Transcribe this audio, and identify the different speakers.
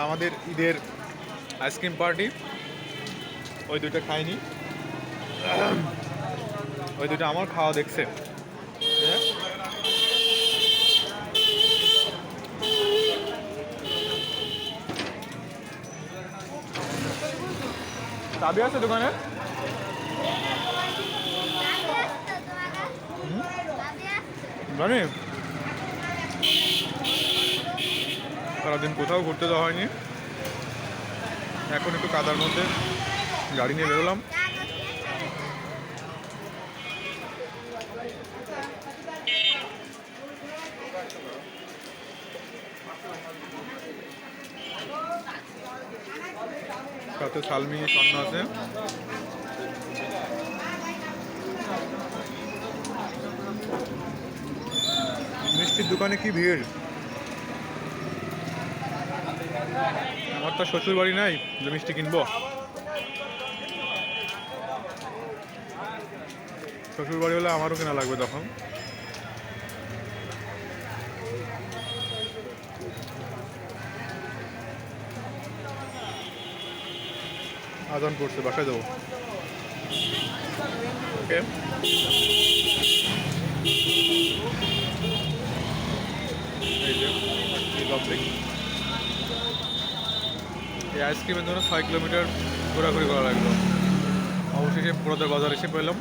Speaker 1: আমাদের ঈদের ice cream party, ওই দুইটা খাইনি, ওই দুইটা আমার খাওয়া দেখছে। হ্যাঁ, চাবি আছে দোকানে? জানি সারাদিন কোথাও ঘুরতে যাওয়া হয়নি, এখন একটু কাদার মধ্যে গাড়ি নিয়ে বেরোলাম। সাথে সালমি স্বর্ণ আছে। মিষ্টির দোকানে কি ভিড়! আমার তো শ্বশুর বাড়ি নাই যে মিষ্টি কিনবো। শ্বশুর বাড়ি হলে আমারও কেনা লাগবে তখন। আজান পড়ছে, বাসায় যাবো। ওকে, এই যে এই আইসক্রিমের জন্য 6 কিলোমিটার ঘোরাঘুরি করা লাগলো। অবশেষে পুরোদের বাজার এসে পেলাম।